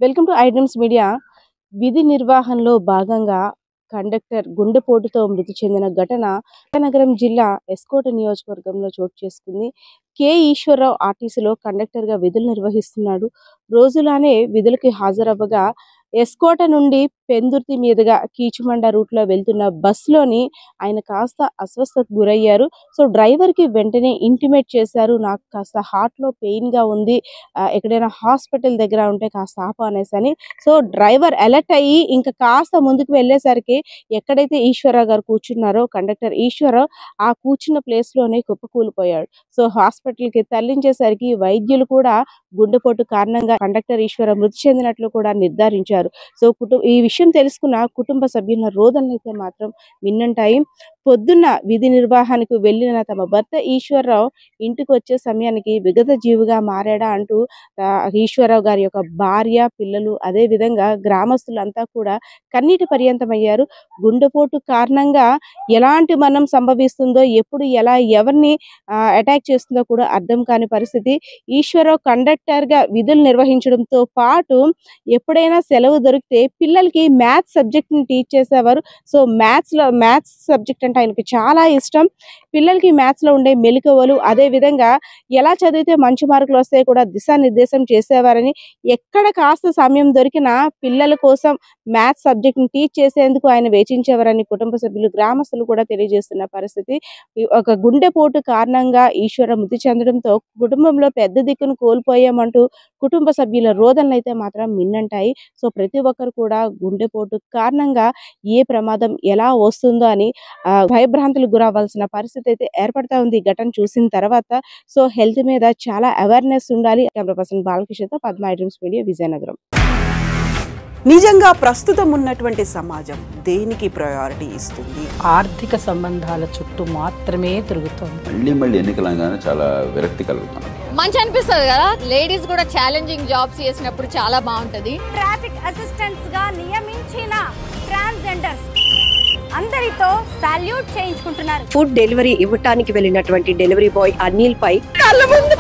Welcome to iDreams media. విధి నిర్వహణలో భాగంగా కండక్టర్ గుండెపోటుతో మృతి చెందిన ఘటన నగరం జిల్లా ఎస్కోట నియోజకవర్గంలో చోటు చేసుకుంది. కె ఈశ్వరరావు ఆర్టీసీలో కండక్టర్గా విధులు నిర్వహిస్తున్నాడు. రోజులానే విధులకి హాజరవ్వగా ఎస్కోట నుండి పెందుర్తి మీదుగా కీచుమండ రూట్లో వెళ్తున్న బస్సులోని ఆయన కాస్త అస్వస్థతకు గురయ్యారు. సో డ్రైవర్కి వెంటనే ఇంటిమేట్ చేశారు, నాకు కాస్త హార్ట్లో పెయిన్గా ఉంది, ఎక్కడైనా హాస్పిటల్ దగ్గర ఉంటే కాస్త ఆపు అనేసని. సో డ్రైవర్ అలర్ట్ అయ్యి ఇంకా కాస్త ముందుకు వెళ్ళేసరికి ఎక్కడైతే ఈశ్వరరావు గారు కూర్చున్నారో కండక్టర్ ఈశ్వరరావు ఆ కూర్చున్న ప్లేస్లోనే కుప్పకూలిపోయాడు. సో హాస్పిటల్కి తరలించేసరికి వైద్యులు కూడా గుండెపోటు కారణంగా కండక్టర్ ఈశ్వరరావు మృతి చెందినట్లు కూడా నిర్ధారించారు. సో ఈ విషయం తెలుసుకున్న కుటుంబ సభ్యుల రోదనలు అయితే మాత్రం మిన్నంటాయి. పొద్దున్న విధి నిర్వహణకు వెళ్ళిన తమ భర్త ఈశ్వరరావు ఇంటికి వచ్చే సమయానికి విగత జీవిగా మారాడా అంటూ ఈశ్వరరావు గారి యొక్క భార్య, పిల్లలు, అదే విధంగా గ్రామస్తులంతా కూడా కన్నీటి పర్యంతమయ్యారు. గుండెపోటు కారణంగా ఎలాంటి మరణం సంభవిస్తుందో, ఎప్పుడు ఎలా ఎవరిని అటాక్ చేస్తుందో కూడా అర్థం కాని పరిస్థితి. ఈశ్వరరావు కండక్టర్గా విధులు నిర్వహించడంతో పాటు ఎప్పుడైనా సెలవు దొరికితే పిల్లలకి మ్యాథ్స్ సబ్జెక్ట్ని టీచ్ చేసేవారు. సో మ్యాథ్స్ సబ్జెక్ట్ అంటే ఆయనకి చాలా ఇష్టం. పిల్లలకి మ్యాథ్స్లో ఉండే మెలకువలు, అదే విధంగా ఎలా చదివితే మంచి మార్కులు వస్తాయి కూడా దిశానిర్దేశం చేసేవారని, ఎక్కడ కాస్త సమయం దొరికినా పిల్లల కోసం మ్యాథ్స్ సబ్జెక్ట్ని టీచ్ చేసేందుకు ఆయన వేచించేవారని కుటుంబ సభ్యులు, గ్రామస్తులు కూడా తెలియజేస్తున్న పరిస్థితి. ఒక గుండెపోటు కారణంగా ఈశ్వర మృతి చెందడంతో కుటుంబంలో పెద్ద దిక్కును కోల్పోయామంటూ కుటుంబ సభ్యుల రోదనలు అయితే మాత్రం మిన్నంటాయి. సో ప్రతి ఒక్కరు కూడా గుండెపోటు కారణంగా ఏ ప్రమాదం ఎలా వస్తుందో అని భయభ్రాంతులకు గురవ్వాల్సిన పరిస్థితి అయితే ఏర్పడతా ఉంది ఈ ఘటన చూసిన తర్వాత. సో హెల్త్ మీద చాలా అవేర్నెస్ ఉండాలి. కెమెరా పర్సన్ బాలకృష్ణతో పద్మ, ఐడ్రీమ్స్ మీడియా, విజయనగరం. నిజంగా ప్రస్తుతం ఉన్నటువంటి సమాజం దేనికి ప్రయారిటీ ఇస్తుంది? ఆర్థిక సంబంధాల చుట్టూ మాత్రమే తిరుగుతుంది. మళ్ళీ ఎన్నికలంగానే చాలా విరక్తి కలుగుతాం. మంచి అనిపిస్తుంది కదా, లేడీస్ కూడా ఛాలెంజింగ్ జాబ్స్ చేసినప్పుడు చాలా బాగుంటది. ట్రాఫిక్ అసిస్టెంట్స్ గా నియమించిన ట్రాన్స్జెండర్స్ అందరితో సాల్యూట్ చేయించుకుంటున్నారు. ఫుడ్ డెలివరీ ఇవ్వటానికి వెళ్ళినటువంటి డెలివరీ బాయ్ అనిల్ పై కళ్ళ ముందు